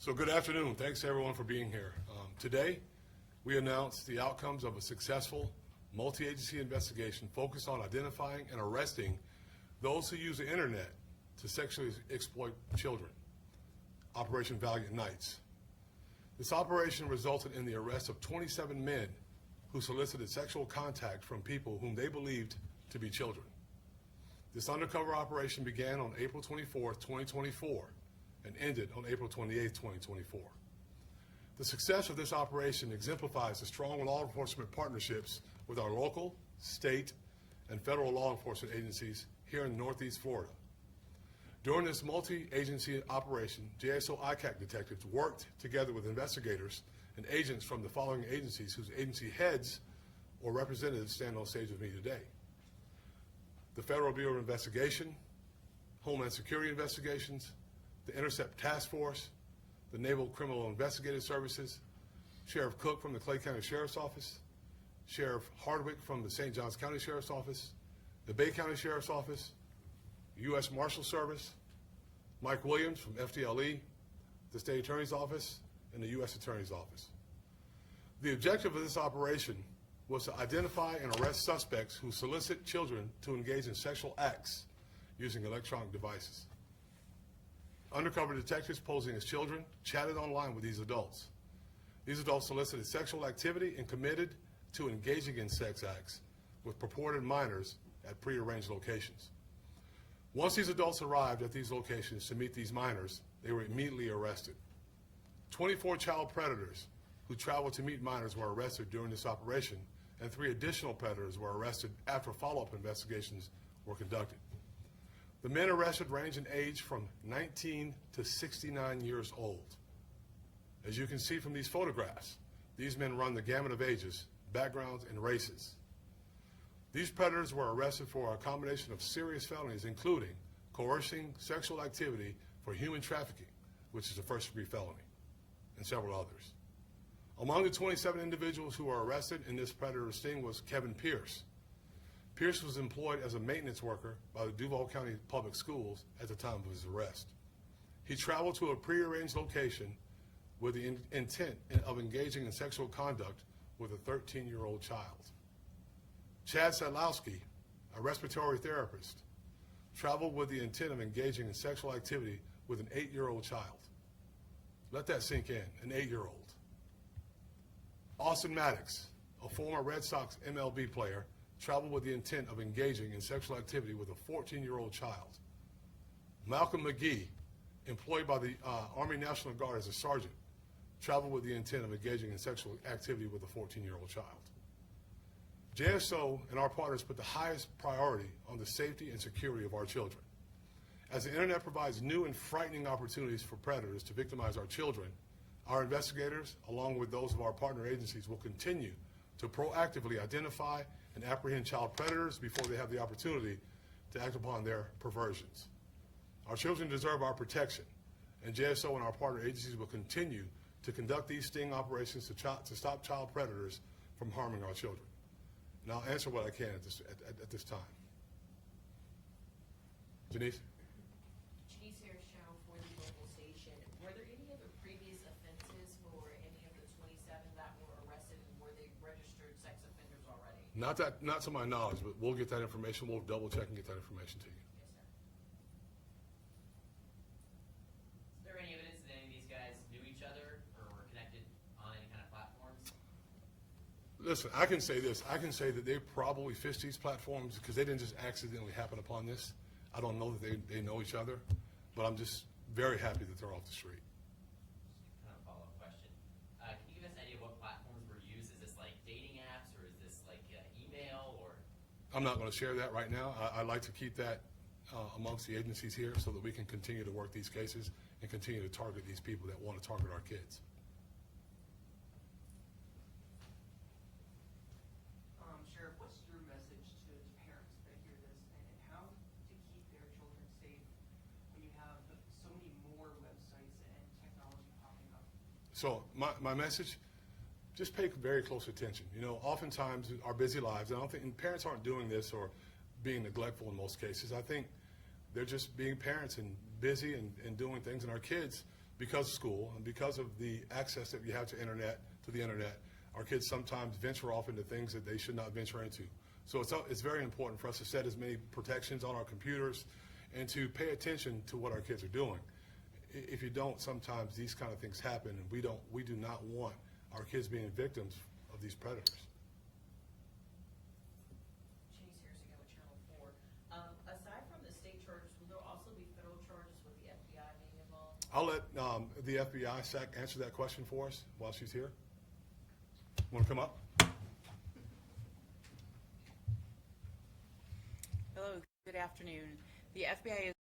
So good afternoon. Thanks everyone for being here. Today, we announced the outcomes of a successful multi-agency investigation focused on identifying and arresting those who use the internet to sexually exploit children, Operation Valiant Nights. This operation resulted in the arrest of 27 men who solicited sexual contact from people whom they believed to be children. This undercover operation began on April 24, 2024, and ended on April 28, 2024. The success of this operation exemplifies the strong law enforcement partnerships with our local, state, and federal law enforcement agencies here in Northeast Florida. During this multi-agency operation, JSO ICAC detectives worked together with investigators and agents from the following agencies whose agency heads or representatives stand on stage with me today: the Federal Bureau of Investigation, Homeland Security Investigations, the Intercept Task Force, the Naval Criminal Investigative Services, Sheriff Cook from the Clay County Sheriff's Office, Sheriff Hardwick from the St. Johns County Sheriff's Office, the Bay County Sheriff's Office, U.S. Marshal Service, Mike Williams from FDLE, the State Attorney's Office, and the U.S. Attorney's Office. The objective of this operation was to identify and arrest suspects who solicit children to engage in sexual acts using electronic devices. Undercover detectives posing as children chatted online with these adults. These adults solicited sexual activity and committed to engaging in sex acts with purported minors at prearranged locations. Once these adults arrived at these locations to meet these minors, they were immediately arrested. 24 child predators who traveled to meet minors were arrested during this operation, and 3 additional predators were arrested after follow-up investigations were conducted. The men arrested range in age from 19 to 69 years old. As you can see from these photographs, these men run the gamut of ages, backgrounds, and races. These predators were arrested for a combination of serious felonies, including coercing sexual activity for human trafficking, which is a first-degree felony, and several others. Among the 27 individuals who were arrested in this predator sting was Kevin Pierce. Pierce was employed as a maintenance worker by the DUVAL County Public Schools at the time of his arrest. He traveled to a prearranged location with the intent of engaging in sexual conduct with a 13-year-old child. Chad Sadlowski, a respiratory therapist, traveled with the intent of engaging in sexual activity with an 8-year-old child. Let that sink in, an 8-year-old. Austin Maddox, a former Red Sox MLB player, traveled with the intent of engaging in sexual activity with a 14-year-old child. Malcolm McGee, employed by the Army National Guard as a sergeant, traveled with the intent of engaging in sexual activity with a 14-year-old child. JSO and our partners put the highest priority on the safety and security of our children. As the internet provides new and frightening opportunities for predators to victimize our children, our investigators, along with those of our partner agencies, will continue to proactively identify and apprehend child predators before they have the opportunity to act upon their perversions. Our children deserve our protection, and JSO and our partner agencies will continue to conduct these sting operations to stop child predators from harming our children. And I'll answer what I can at this time. Janice? Janice here, Cheryl for the local station. Were there any other previous offenses for any of the 27 that were arrested, and were they registered sex offenders already? Not to my knowledge, but we'll get that information. We'll double check and get that information to you. Yes, sir. Is there any evidence that any of these guys knew each other or were connected on any kind of platforms? Listen, I can say this. I can say that they probably fished these platforms because they didn't just accidentally happen upon this. I don't know that they know each other, but I'm just very happy that they're off the street. Kind of a follow-up question. Can you give us an idea of what platforms were used? Is this like dating apps, or is this like email, or? I'm not going to share that right now. I'd like to keep that amongst the agencies here so that we can continue to work these cases and continue to target these people that want to target our kids. Sheriff, what's your message to parents that hear this, and how to keep their children safe when you have so many more websites and technology popping up? So my message, just pay very close attention. You know, oftentimes our busy lives, and I don't think, and parents aren't doing this or being neglectful in most cases. I think they're just being parents and busy and doing things, and our kids because of school and because of the access that we have to the internet, our kids sometimes venture off into things that they should not venture into. So it's very important for us to set as many protections on our computers and to pay attention to what our kids are doing. If you don't, sometimes these kind of things happen, and we do not want our kids being victims of these predators. Chase Harris again with Channel 4. Aside from the state charges, will there also be federal charges with the FBI being involved? I'll let the FBI SAC answer that question for us while she's here. Want to come up? Hello, good afternoon. The FBI is